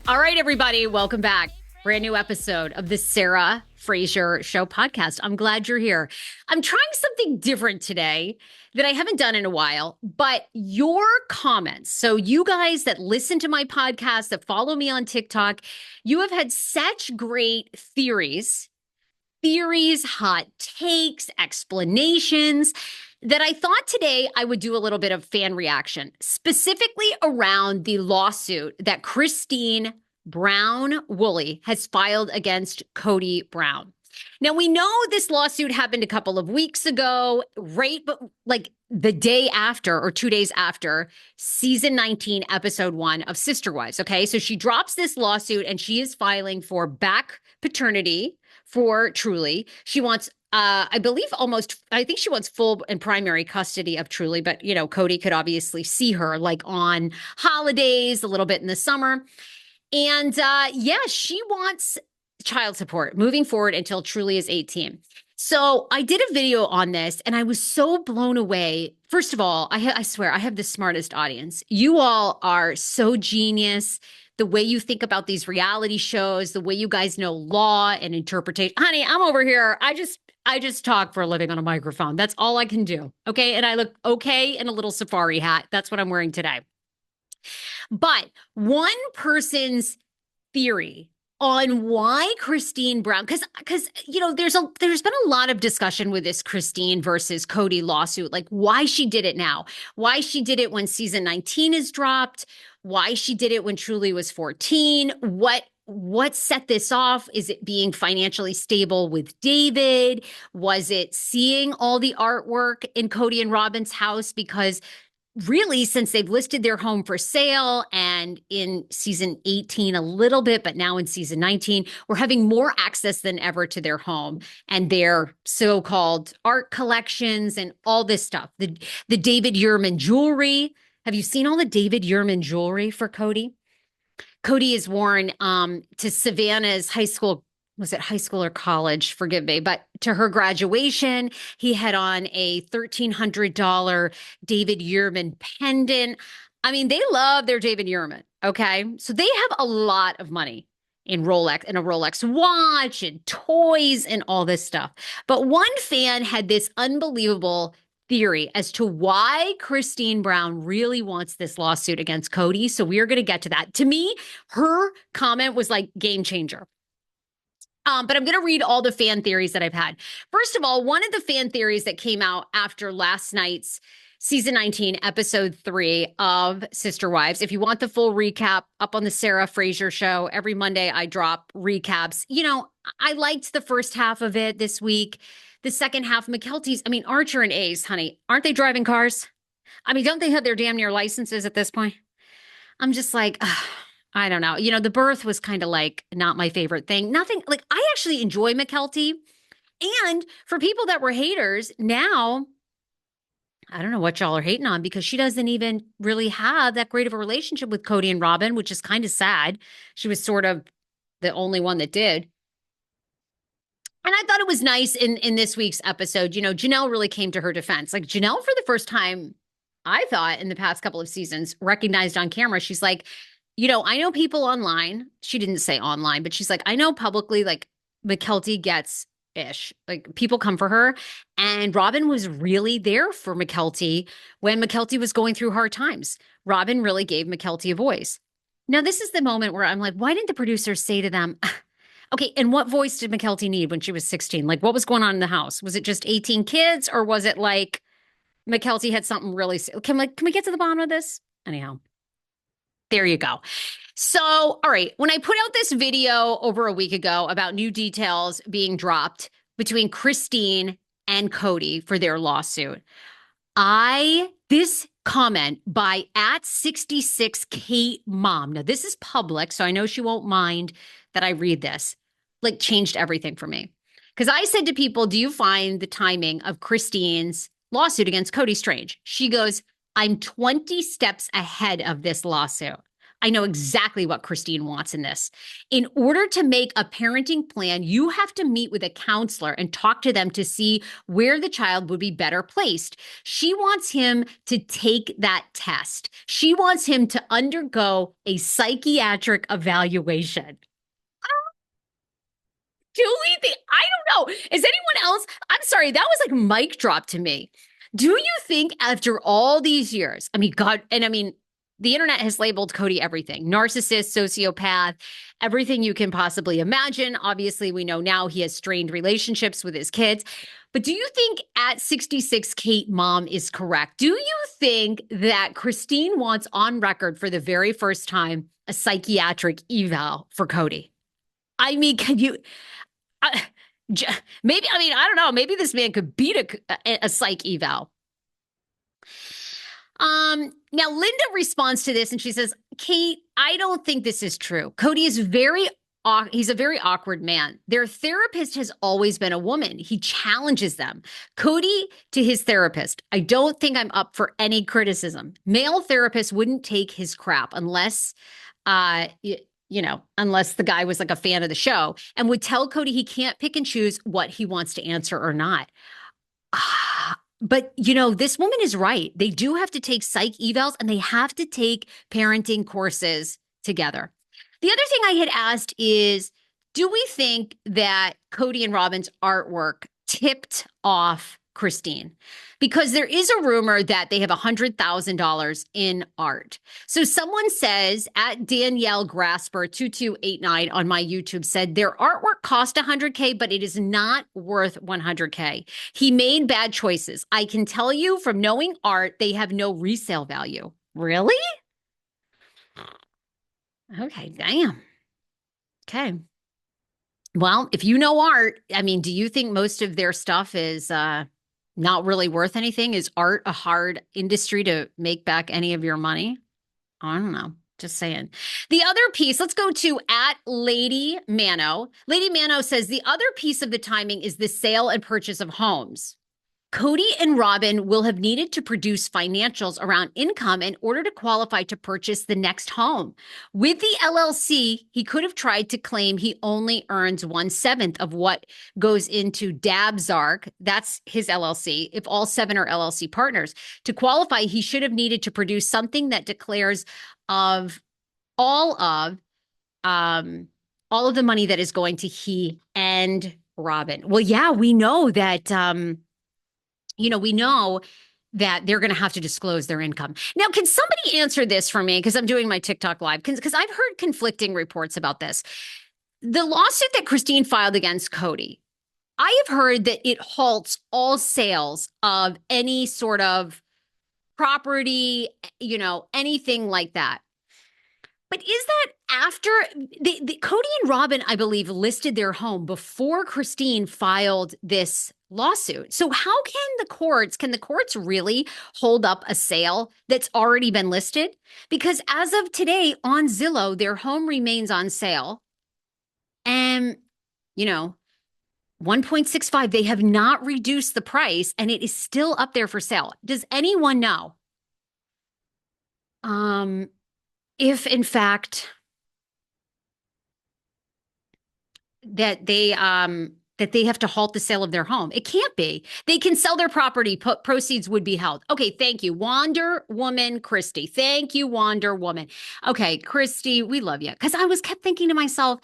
All right, everybody, welcome back. Brand new episode of the Sarah Fraser Show podcast. I'm glad you're here. I'm trying something different today that I haven't done in a while, but your comments. So you guys that listen to my podcast, that follow me on TikTok, you have had such great theories, hot takes, explanations, that I thought today I would do a little bit of fan reaction, specifically around the lawsuit that Christine Brown Woolley has filed against Kody Brown. Now, we know this lawsuit happened a couple of weeks ago, right? But like the day after or 2 days after season 19, episode 1 of Sister Wives. Okay. So she drops this lawsuit and she is filing for back paternity for Truly. She wants I think she wants full and primary custody of Truly, but you know, Kody could obviously see her like on holidays, a little bit in the summer. And she wants child support moving forward until Truly is 18. So I did a video on this and I was so blown away. First of all, I swear I have the smartest audience. You all are so genius. The way you think about these reality shows, the way you guys know law and interpretation. Honey, I'm over here. I just talk for a living on a microphone. That's all I can do. Okay. And I look okay in a little safari hat. That's what I'm wearing today. But one person's theory on why Christine Brown, because you know, there's been a lot of discussion with this Christine versus Kody lawsuit, like why she did it now, why she did it when season 19 is dropped, why she did it when Truly was 14, what set this off? Is it being financially stable with David? Was it seeing all the artwork in Kody and Robyn's house? Because really, since they've listed their home for sale and in season 18 a little bit, but now in season 19, we're having more access than ever to their home and their so-called art collections and all this stuff. The David Yurman jewelry. Have you seen all the David Yurman jewelry for Kody? Kody is worn to Savannah's high school. Was it high school or college? Forgive me. But to her graduation, he had on a $1,300 David Yurman pendant. I mean, they love their David Yurman. Okay. So they have a lot of money in Rolex and a Rolex watch and toys and all this stuff. But one fan had this unbelievable theory as to why Christine Brown really wants this lawsuit against Kody. So we are going to get to that. To me, her comment was like game changer. But I'm going to read all the fan theories that I've had. First of all, one of the fan theories that came out after last night's season 19, episode 3 of Sister Wives. If you want the full recap up on the Sarah Fraser Show, every Monday I drop recaps. You know, I liked the first half of it this week. The second half, McKelty's, I mean, Archer and Ace, honey, aren't they driving cars? I mean, don't they have their damn near licenses at this point? I'm just like, I don't know. You know, the birth was kind of like not my favorite thing. Nothing like I actually enjoy McKelty. And for people that were haters, now I don't know what y'all are hating on because she doesn't even really have that great of a relationship with Kody and Robyn, which is kind of sad. She was sort of the only one that did. And I thought it was nice in this week's episode, you know, Janelle really came to her defense. Like Janelle, for the first time, I thought in the past couple of seasons, recognized on camera, she's like, you know, I know people online. She didn't say online, but she's like, I know publicly, like McKelty gets ish. Like people come for her. And Robyn was really there for McKelty when McKelty was going through hard times. Robyn really gave McKelty a voice. Now, this is the moment where I'm like, why didn't the producers say to them, okay, and what voice did McKelty need when she was 16? Like, what was going on in the house? Was it just 18 kids or was it like McKelty had something really, can we get to the bottom of this? Anyhow, there you go. So, all right, when I put out this video over a week ago about new details being dropped between Christine and Kody for their lawsuit, this comment by @66Kate Mom, now this is public, so I know she won't mind that I read this, like changed everything for me. Because I said to people, do you find the timing of Christine's lawsuit against Kody strange? She goes, I'm 20 steps ahead of this lawsuit. I know exactly what Christine wants in this. In order to make a parenting plan, you have to meet with a counselor and talk to them to see where the child would be better placed. She wants him to take that test. She wants him to undergo a psychiatric evaluation. Do we think? I don't know. Is anyone else? I'm sorry, that was like mic drop to me. Do you think after all these years, I mean, God, and I mean, the internet has labeled Kody everything: narcissist, sociopath, everything you can possibly imagine. Obviously, we know now he has strained relationships with his kids. But do you think at 66, Kate, mom is correct? Do you think that Christine wants on record for the very first time a psychiatric eval for Kody? I mean, can you? Uh, maybe, I mean, I don't know. Maybe this man could beat a psych eval. Now Linda responds to this and she says, Kate, I don't think this is true. Kody is he's a very awkward man. Their therapist has always been a woman. He challenges them. Kody to his therapist, I don't think I'm up for any criticism. Male therapists wouldn't take his crap unless, unless the guy was like a fan of the show and would tell Kody he can't pick and choose what he wants to answer or not. But, this woman is right. They do have to take psych evals and they have to take parenting courses together. The other thing I had asked is, do we think that Kody and Robyn's artwork tipped off Christine? Because there is a rumor that they have $100,000 in art. So someone says at Danielle Grasper 2289 on my YouTube said their artwork cost $100K, but it is not worth $100K. He made bad choices. I can tell you from knowing art, they have no resale value. Really? Okay, damn. Okay. Well, if you know art, I mean, do you think most of their stuff is not really worth anything? Is art a hard industry to make back any of your money? I don't know. Just saying. The other piece, let's go to at Lady Mano. Lady Mano says the other piece of the timing is the sale and purchase of homes. Kody and Robyn will have needed to produce financials around income in order to qualify to purchase the next home. With the LLC, he could have tried to claim he only earns 1/7 of what goes into Dabzark. That's his LLC. If all 7 are LLC partners. To qualify, he should have needed to produce something that declares of all of the money that is going to he and Robyn. Well, yeah, we know that we know that they're going to have to disclose their income. Now, can somebody answer this for me? Because I'm doing my TikTok live. Because I've heard conflicting reports about this. The lawsuit that Christine filed against Kody, I have heard that it halts all sales of any sort of property, anything like that. But is that after the Kody and Robyn, I believe, listed their home before Christine filed this lawsuit? So how can the courts really hold up a sale that's already been listed? Because as of today on Zillow, their home remains on sale. And, 1.65, they have not reduced the price and it is still up there for sale. Does anyone know? If in fact that they have to halt the sale of their home. It can't be. They can sell their property, proceeds would be held. Okay, thank you. Wonder Woman Christy. Thank you, Wonder Woman. Okay, Christy, we love you. Because I kept thinking to myself,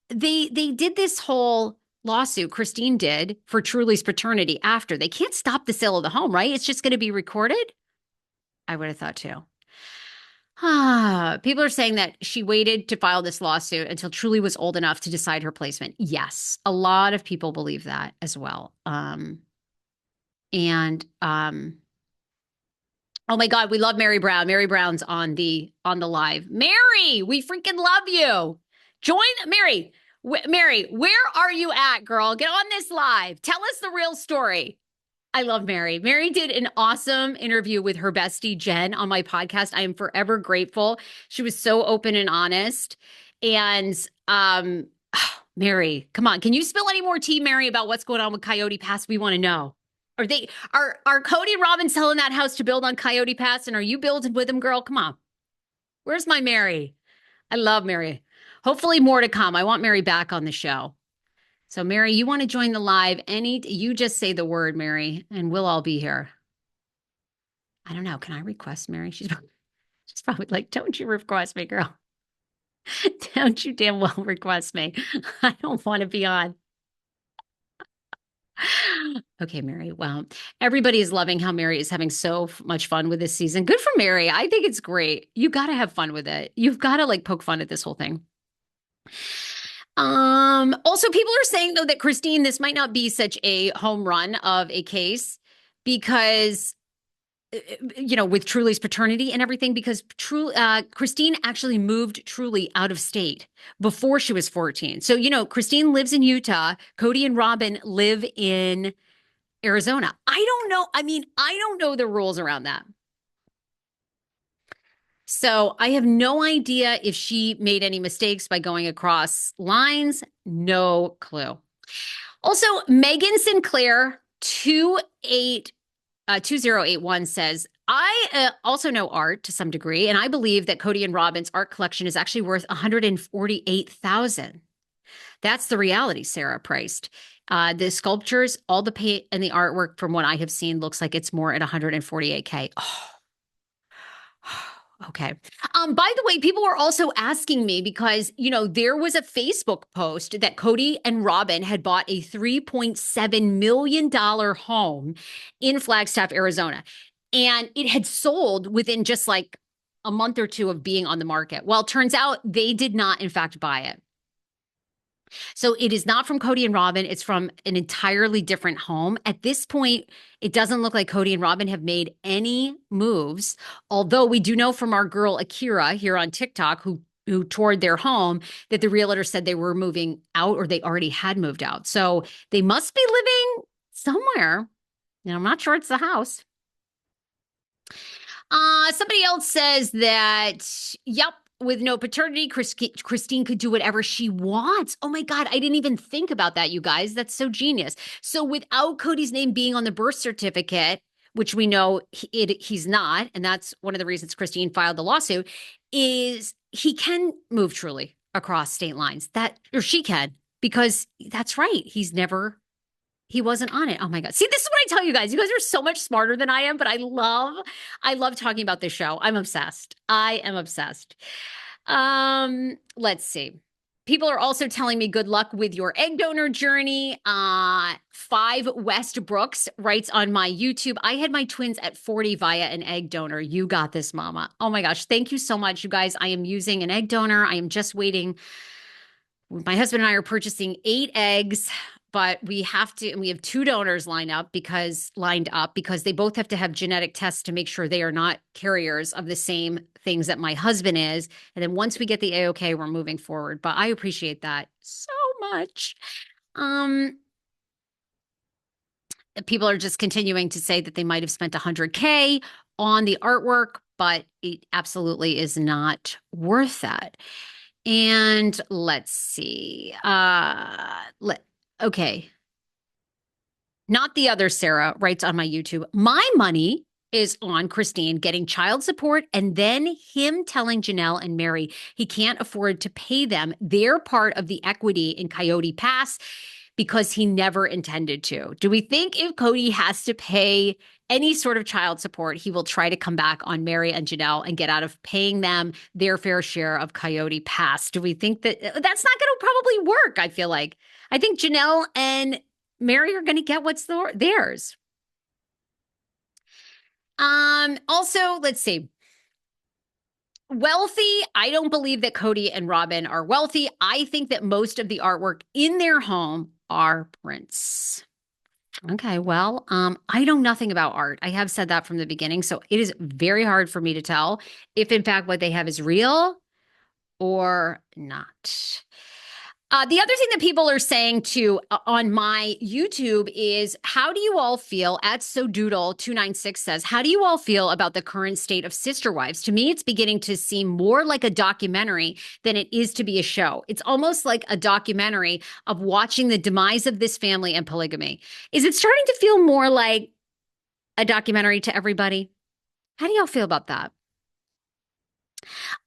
they did this whole lawsuit, Christine did, for Truly's paternity after. They can't stop the sale of the home, right? It's just going to be recorded? I would have thought too. People are saying that she waited to file this lawsuit until Truly was old enough to decide her placement. Yes, a lot of people believe that as well. Oh my God, we love Mary Brown. Mary Brown's on the live. Mary, we freaking love you. Join Mary. Mary, where are you at, girl? Get on this live. Tell us the real story. I love Mary. Mary did an awesome interview with her bestie, Jen, on my podcast. I am forever grateful. She was so open and honest. And Mary, come on. Can you spill any more tea, Mary, about what's going on with Coyote Pass? We want to know. Are Kody and Robyn selling that house to build on Coyote Pass? And are you building with them, girl? Come on. Where's my Mary? I love Mary. Hopefully more to come. I want Mary back on the show. So Mary, you want to join the live? You just say the word, Mary, and we'll all be here. I don't know. Can I request Mary? She's probably like, don't you request me, girl. Don't you damn well request me. I don't want to be on. Okay, Mary. Well, everybody is loving how Mary is having so much fun with this season. Good for Mary. I think it's great. You got to have fun with it. You've got to like poke fun at this whole thing. Also people are saying though that Christine, this might not be such a home run of a case because with Truly's paternity and everything, because Christine actually moved Truly out of state before she was 14. So, Christine lives in Utah. Kody and Robyn live in Arizona. I don't know. I don't know the rules around that. So I have no idea if she made any mistakes by going across lines. No clue. Also, Megan Sinclair 2081 says, I also know art to some degree, and I believe that Kody and Robyn's art collection is actually worth $148,000. That's the reality, Sarah priced. The sculptures, all the paint and the artwork from what I have seen looks like it's more at $148K. Oh. Okay. By the way, people were also asking me because, there was a Facebook post that Kody and Robyn had bought a $3.7 million home in Flagstaff, Arizona. And it had sold within just like a month or two of being on the market. Well, it turns out they did not, in fact, buy it. So it is not from Kody and Robyn. It's from an entirely different home. At this point, it doesn't look like Kody and Robyn have made any moves. Although we do know from our girl Akira here on TikTok, who toured their home, that the realtor said they were moving out or they already had moved out. So they must be living somewhere. And I'm not sure it's the house. Somebody else says that, yep, with no paternity, Christine could do whatever she wants. Oh my God, I didn't even think about that, you guys. That's so genius. So without Kody's name being on the birth certificate, which we know he's not, and that's one of the reasons Christine filed the lawsuit, is he can move Truly across state lines. Or she can, because that's right. He wasn't on it. Oh my God. See, this is what I tell you guys. You guys are so much smarter than I am, but I love talking about this show. I'm obsessed. I am obsessed. Let's see. People are also telling me good luck with your egg donor journey. 5 West Brooks writes on my YouTube, I had my twins at 40 via an egg donor. You got this, mama. Oh my gosh. Thank you so much, you guys. I am using an egg donor. I am just waiting. My husband and I are purchasing 8 eggs. But we have 2 donors lined up because they both have to have genetic tests to make sure they are not carriers of the same things that my husband is. And then once we get the A-OK, we're moving forward. But I appreciate that so much. People are just continuing to say that they might have spent $100K on the artwork, but it absolutely is not worth that. And let's see. Okay. Not the other Sarah writes on my YouTube, my money is on Christine getting child support and then him telling Janelle and Mary he can't afford to pay them their part of the equity in Coyote Pass because he never intended to. Do we think if Kody has to pay any sort of child support, he will try to come back on Mary and Janelle and get out of paying them their fair share of Coyote Pass? Do we think that that's not going to probably work? I feel like. I think Janelle and Mary are going to get what's theirs. Also, let's see. Wealthy. I don't believe that Kody and Robyn are wealthy. I think that most of the artwork in their home are prints. Okay, well, I know nothing about art. I have said that from the beginning, so it is very hard for me to tell if, in fact, what they have is real or not. The other thing that people are saying too on my YouTube is, how do you all feel, at SoDoodle296 says, how do you all feel about the current state of Sister Wives? To me, it's beginning to seem more like a documentary than it is to be a show. It's almost like a documentary of watching the demise of this family and polygamy. Is it starting to feel more like a documentary to everybody? How do y'all feel about that?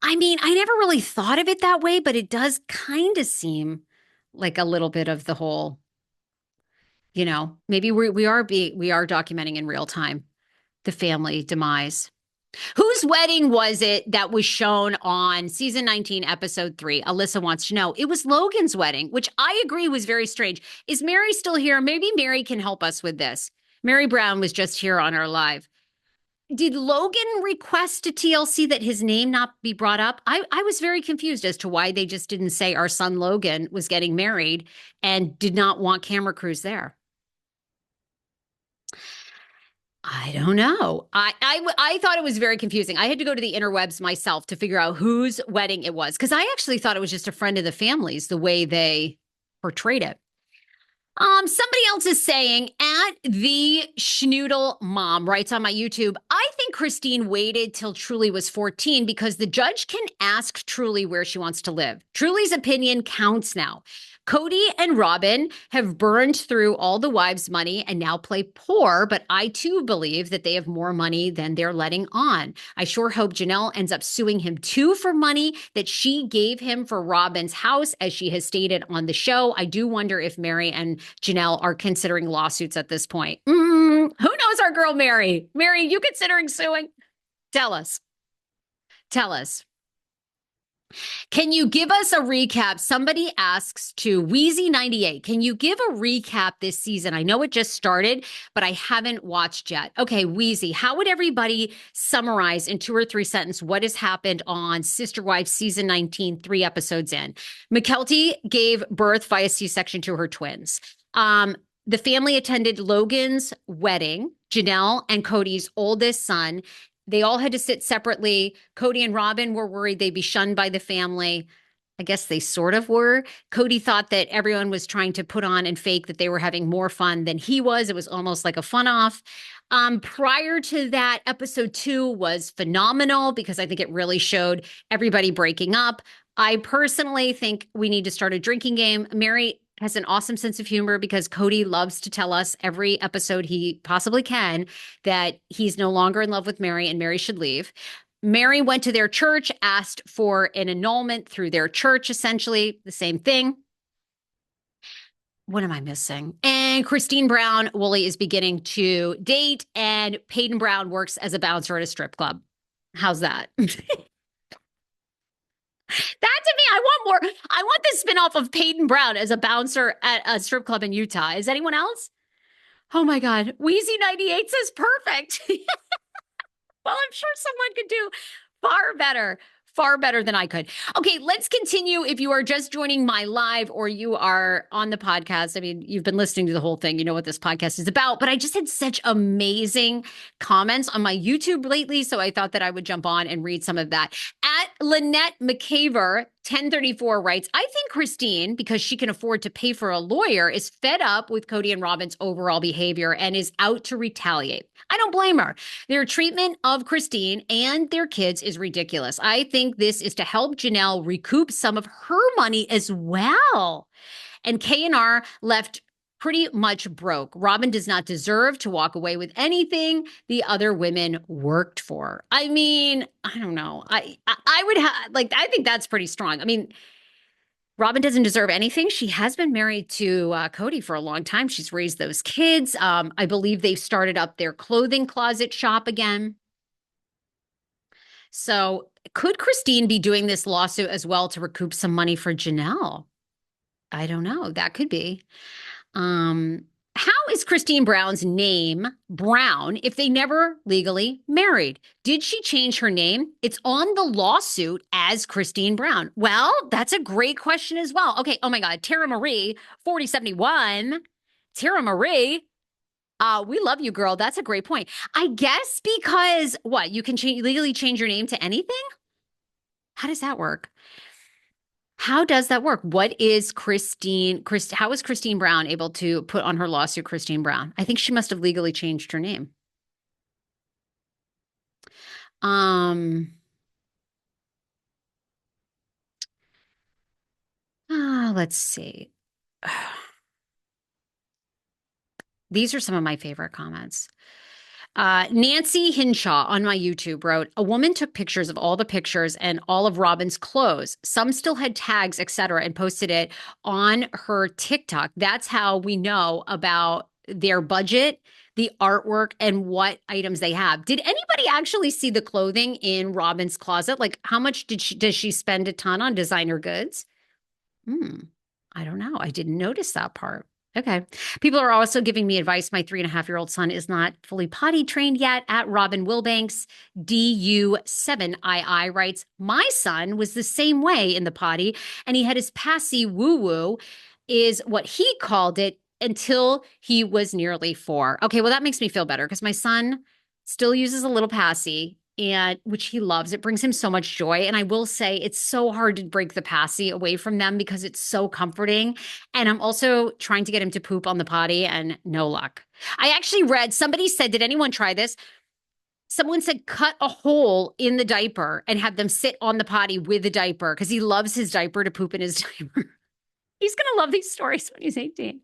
I mean, I never really thought of it that way, but it does kind of seem like a little bit of the whole, maybe we are documenting in real time the family demise. Whose wedding was it that was shown on season 19, episode 3? Alyssa wants to know. It was Logan's wedding, which I agree was very strange. Is Mary still here? Maybe Mary can help us with this. Mary Brown was just here on our live. Did Logan request to TLC that his name not be brought up? I was very confused as to why they just didn't say our son Logan was getting married and did not want camera crews there. I don't know. I thought it was very confusing. I had to go to the interwebs myself to figure out whose wedding it was because I actually thought it was just a friend of the family's the way they portrayed it. Somebody else is saying at the Schnoodle Mom writes on my YouTube, I think Christine waited till Truly was 14 because the judge can ask Truly where she wants to live. Truly's opinion counts now. Kody and Robyn have burned through all the wives' money and now play poor, but I too believe that they have more money than they're letting on. I sure hope Janelle ends up suing him too for money that she gave him for Robyn's house, as she has stated on the show. I do wonder if Mary and Janelle are considering lawsuits at this point. Who knows our girl Mary? Mary, you considering suing? Tell us. Tell us. Can you give us a recap? Somebody asks to Wheezy98. Can you give a recap this season? I know it just started, but I haven't watched yet. Okay, Wheezy, how would everybody summarize in 2 or 3 sentences what has happened on Sister Wives season 19, 3 episodes in? McKelty gave birth via C-section to her twins. The family attended Logan's wedding, Janelle and Kody's oldest son. They all had to sit separately. Kody and Robyn were worried they'd be shunned by the family. I guess they sort of were. Kody thought that everyone was trying to put on and fake that they were having more fun than he was. It was almost like a fun off. Prior to that, episode 2 was phenomenal because I think it really showed everybody breaking up. I personally think we need to start a drinking game. Mary has an awesome sense of humor because Kody loves to tell us every episode he possibly can that he's no longer in love with Mary and Mary should leave. Mary went to their church, asked for an annulment through their church, essentially the same thing. What am I missing? And Christine Brown Woolley is beginning to date, and Peyton Brown works as a bouncer at a strip club. How's that? That to me, I want more. I want the spinoff of Peyton Brown as a bouncer at a strip club in Utah. Is anyone else? Oh my God. Wheezy98 says perfect. Well, I'm sure someone could do far better than I could. Okay, let's continue. If you are just joining my live or you are on the podcast, I mean, you've been listening to the whole thing. You know what this podcast is about, but I just had such amazing comments on my YouTube lately. So I thought that I would jump on and read some of that. At Lynette McCaver, 1034 writes, I think Christine, because she can afford to pay for a lawyer, is fed up with Kody and Robyn's overall behavior and is out to retaliate. I don't blame her. Their treatment of Christine and their kids is ridiculous. I think this is to help Janelle recoup some of her money as well. And K&R left pretty much broke. Robyn does not deserve to walk away with anything the other women worked for. I mean, I don't know. I would have, like, I think that's pretty strong. I mean, Robyn doesn't deserve anything. She has been married to Kody for a long time. She's raised those kids. I believe they've started up their clothing closet shop again. So could Christine be doing this lawsuit as well to recoup some money for Janelle? I don't know. That could be. How is Christine Brown's name Brown if they never legally married? Did she change her name? It's on the lawsuit as Christine Brown. Well, that's a great question as well. Okay. Oh my God. Tara Marie, 4071. Tara Marie. We love you, girl. That's a great point. I guess because what? You can legally change your name to anything? How does that work? How does that work? What is how is Christine Brown able to put on her lawsuit Christine Brown? I think she must have legally changed her name. Let's see. These are some of my favorite comments. Nancy Hinshaw on my YouTube wrote, a woman took pictures of all the pictures and all of Robyn's clothes. Some still had tags, etc., and posted it on her TikTok. That's how we know about their budget, the artwork, and what items they have. Did anybody actually see the clothing in Robyn's closet? Like, how much does she spend a ton on designer goods? I don't know. I didn't notice that part. Okay. People are also giving me advice. My 3.5-year-old son is not fully potty trained yet. At Robyn Wilbanks, DU7II writes, my son was the same way in the potty, and he had his passy woo-woo, is what he called it, until he was nearly 4. Okay, well, that makes me feel better because my son still uses a little passy, and which he loves. It brings him so much joy. And I will say it's so hard to break the passy away from them because it's so comforting. And I'm also trying to get him to poop on the potty, and no luck. I actually read, somebody said, did anyone try this? Someone said cut a hole in the diaper and have them sit on the potty with the diaper because he loves his diaper to poop in his diaper. He's going to love these stories when he's 18.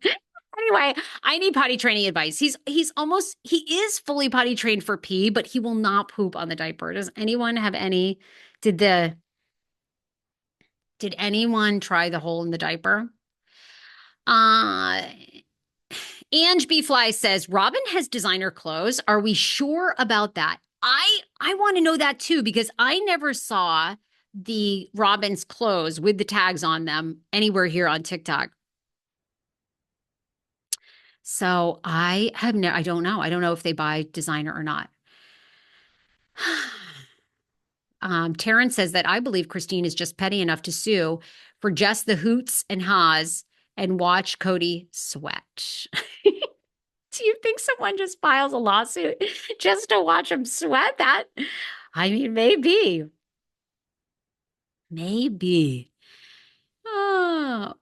Anyway, I need potty training advice. He is fully potty trained for pee, but he will not poop on the diaper. Does anyone have any, did anyone try the hole in the diaper? Ange B. Fly says, Robyn has designer clothes. Are we sure about that? I want to know that too, because I never saw the Robyn's clothes with the tags on them anywhere here on TikTok. So I don't know. I don't know if they buy designer or not. Taryn says that I believe Christine is just petty enough to sue for just the hoots and ha's and watch Kody sweat. Do you think someone just files a lawsuit just to watch him sweat? That, I mean, maybe. Maybe.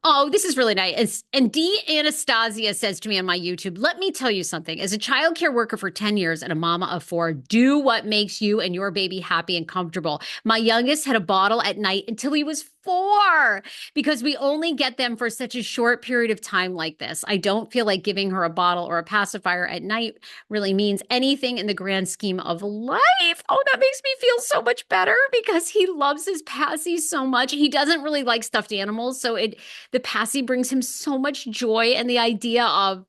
Oh, this is really nice. And D. Anastasia says to me on my YouTube, let me tell you something. As a childcare worker for 10 years and a mama of 4, do what makes you and your baby happy and comfortable. My youngest had a bottle at night until he was 4 because we only get them for such a short period of time like this. I don't feel like giving her a bottle or a pacifier at night really means anything in the grand scheme of life. Oh, that makes me feel so much better because he loves his passy so much. He doesn't really like stuffed animals, so the passy brings him so much joy, and the idea of,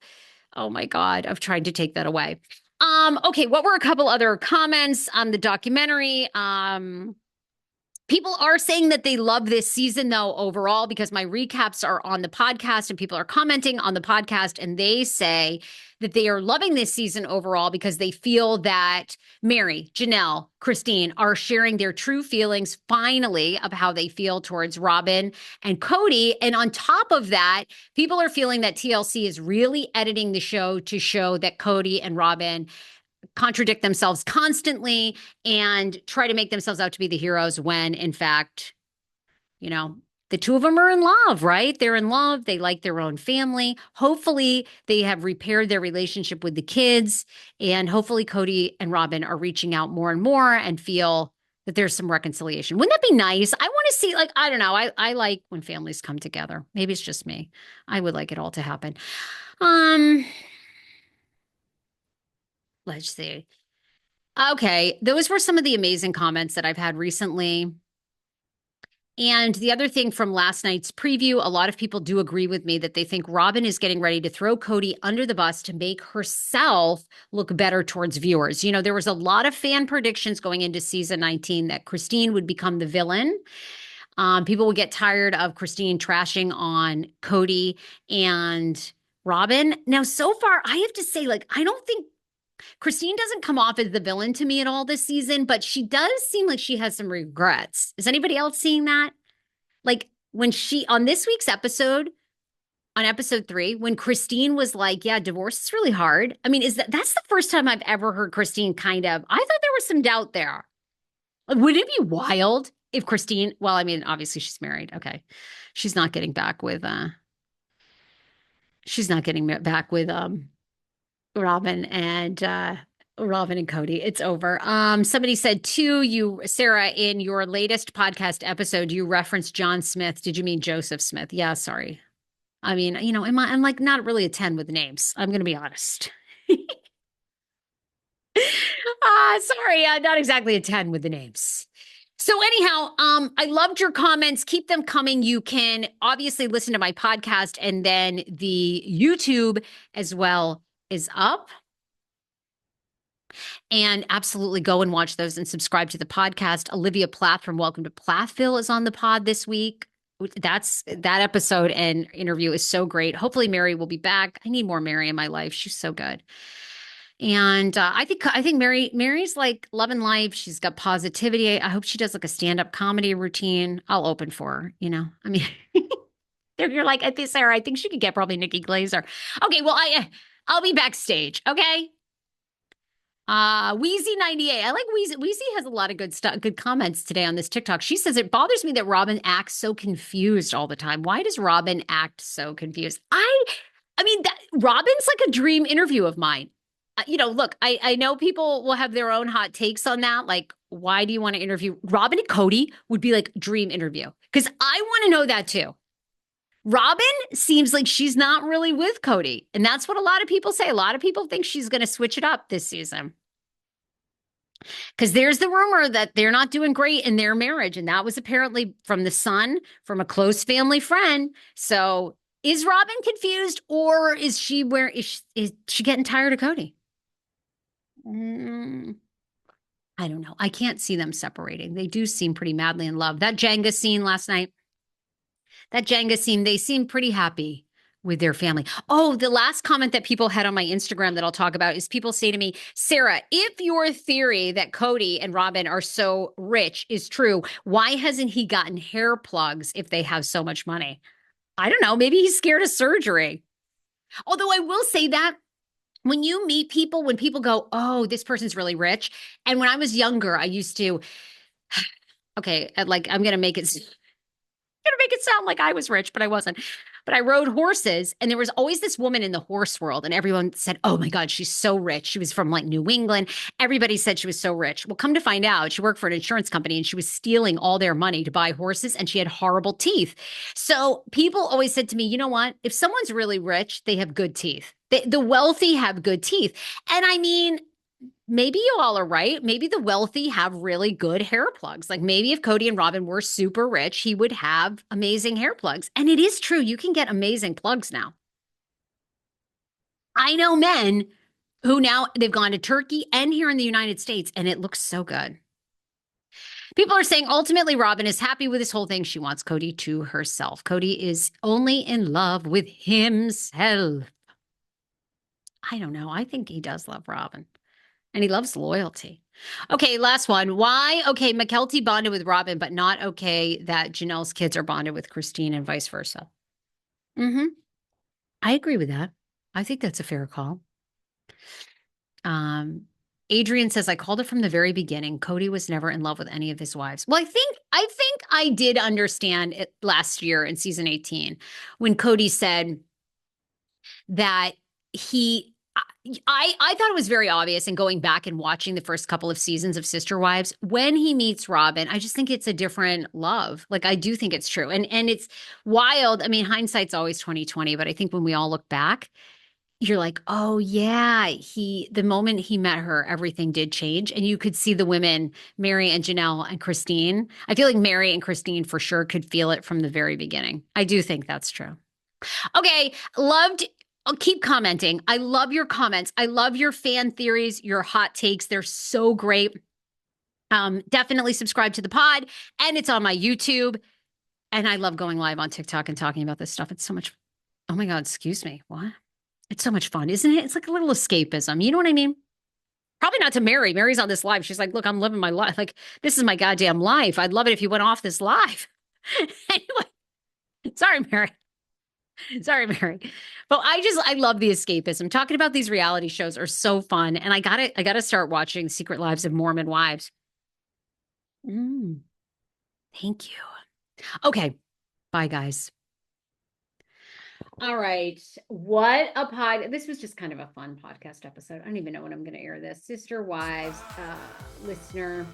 oh my God, of trying to take that away. Okay, what were a couple other comments on the documentary? People are saying that they love this season, though, overall, because my recaps are on the podcast and people are commenting on the podcast, and they say that they are loving this season overall because they feel that Mary, Janelle, Christine are sharing their true feelings finally of how they feel towards Robyn and Kody. And on top of that, people are feeling that TLC is really editing the show to show that Kody and Robyn contradict themselves constantly and try to make themselves out to be the heroes when, in fact, you know, the two of them are in love, right? They're in love. They like their own family. Hopefully, they have repaired their relationship with the kids. And hopefully, Kody and Robyn are reaching out more and more and feel that there's some reconciliation. Wouldn't that be nice? I want to see, like, I don't know. I like when families come together. Maybe it's just me. I would like it all to happen. Let's see. Okay, those were some of the amazing comments that I've had recently. And the other thing from last night's preview, a lot of people do agree with me that they think Robyn is getting ready to throw Kody under the bus to make herself look better towards viewers. You know, there was a lot of fan predictions going into season 19 that Christine would become the villain. People would get tired of Christine trashing on Kody and Robyn. Now, so far, I have to say, like, I don't think Christine doesn't come off as the villain to me at all this season, but she does seem like she has some regrets. Is anybody else seeing that? Like when on this week's episode, on episode 3, when Christine was like, yeah, divorce is really hard. I mean, that's the first time I've ever heard Christine I thought there was some doubt there. Like, would it be wild if Christine, well, I mean, obviously she's married. Okay. She's not getting back with Robyn and Kody. It's over. Somebody said too, Sarah, in your latest podcast episode, you referenced John Smith. Did you mean Joseph Smith? Yeah, sorry. I mean, you know, I'm like not really a 10 with names. I'm going to be honest. Sorry, not exactly a 10 with the names. So anyhow, I loved your comments. Keep them coming. You can obviously listen to my podcast, and then the YouTube as well is up. And absolutely go and watch those and subscribe to the podcast. Olivia Plath from Welcome to Plathville is on the pod this week. That episode and interview is so great. Hopefully Mary will be back. I need more Mary in my life. She's so good. And I think Mary's like loving life. She's got positivity. I hope she does like a stand-up comedy routine. I'll open for her, you know. I mean, you're like, I think Sarah, I think she could get probably Nikki Glazer. Okay, well, I'll be backstage. Okay. Wheezy98. I like Wheezy. Wheezy has a lot of good comments today on this TikTok. She says it bothers me that Robyn acts so confused all the time. Why does Robyn act so confused? I mean, Robyn's like a dream interview of mine. Look, I know people will have their own hot takes on that. Like, why do you want to interview Robyn and Kody would be like dream interview? Because I want to know that too. Robyn seems like she's not really with Kody. And that's what a lot of people say. A lot of people think she's going to switch it up this season. Because there's the rumor that they're not doing great in their marriage. And that was apparently from the son, from a close family friend. So is Robyn confused, or is she getting tired of Kody? I don't know. I can't see them separating. They do seem pretty madly in love. That Jenga scene last night, they seem pretty happy with their family. Oh, the last comment that people had on my Instagram that I'll talk about is people say to me, Sarah, if your theory that Kody and Robyn are so rich is true, why hasn't he gotten hair plugs if they have so much money? I don't know. Maybe he's scared of surgery. Although I will say that when you meet people, when people go, oh, this person's really rich. And when I was younger, I used to, okay, like I'm going to make it sound like I was rich, but I wasn't. But I rode horses, and there was always this woman in the horse world, and everyone said, oh my God, she's so rich. She was from like New England. Everybody said she was so rich. Well, come to find out, she worked for an insurance company, and she was stealing all their money to buy horses, and she had horrible teeth. So people always said to me, you know what? If someone's really rich, they have good teeth. The wealthy have good teeth. And I mean, maybe you all are right. Maybe the wealthy have really good hair plugs. Like maybe if Kody and Robyn were super rich, he would have amazing hair plugs. And it is true. You can get amazing plugs now. I know men who now they've gone to Turkey and here in the United States, and it looks so good. People are saying ultimately Robyn is happy with this whole thing. She wants Kody to herself. Kody is only in love with himself. I don't know. I think he does love Robyn. And he loves loyalty. Okay, last one. Why? Okay, Mykelti bonded with Robyn, but not okay that Janelle's kids are bonded with Christine and vice versa. I agree with that. I think that's a fair call. Adrian says, I called it from the very beginning. Kody was never in love with any of his wives. Well, I think I did understand it last year in season 18 when Kody said that I thought it was very obvious, and going back and watching the first couple of seasons of Sister Wives, when he meets Robyn, I just think it's a different love. Like I do think it's true. And it's wild. I mean, hindsight's always 2020, but I think when we all look back, you're like, oh yeah, the moment he met her, everything did change. And you could see the women, Mary and Janelle and Christine. I feel like Mary and Christine for sure could feel it from the very beginning. I do think that's true. Okay, I'll keep commenting. I love your comments. I love your fan theories, your hot takes. They're so great. Definitely subscribe to the pod, and it's on my YouTube. And I love going live on TikTok and talking about this stuff. It's so much. Oh my God, excuse me. What? It's so much fun, isn't it? It's like a little escapism. You know what I mean? Probably not to Mary. Mary's on this live. She's like, look, I'm living my life. Like, this is my goddamn life. I'd love it if you went off this live. Anyway, sorry, Mary. Sorry, Mary. But I love the escapism. Talking about these reality shows are so fun. And I gotta start watching Secret Lives of Mormon Wives. Thank you. Okay. Bye, guys. All right. What a pod. This was just kind of a fun podcast episode. I don't even know when I'm going to air this. Sister Wives, listener.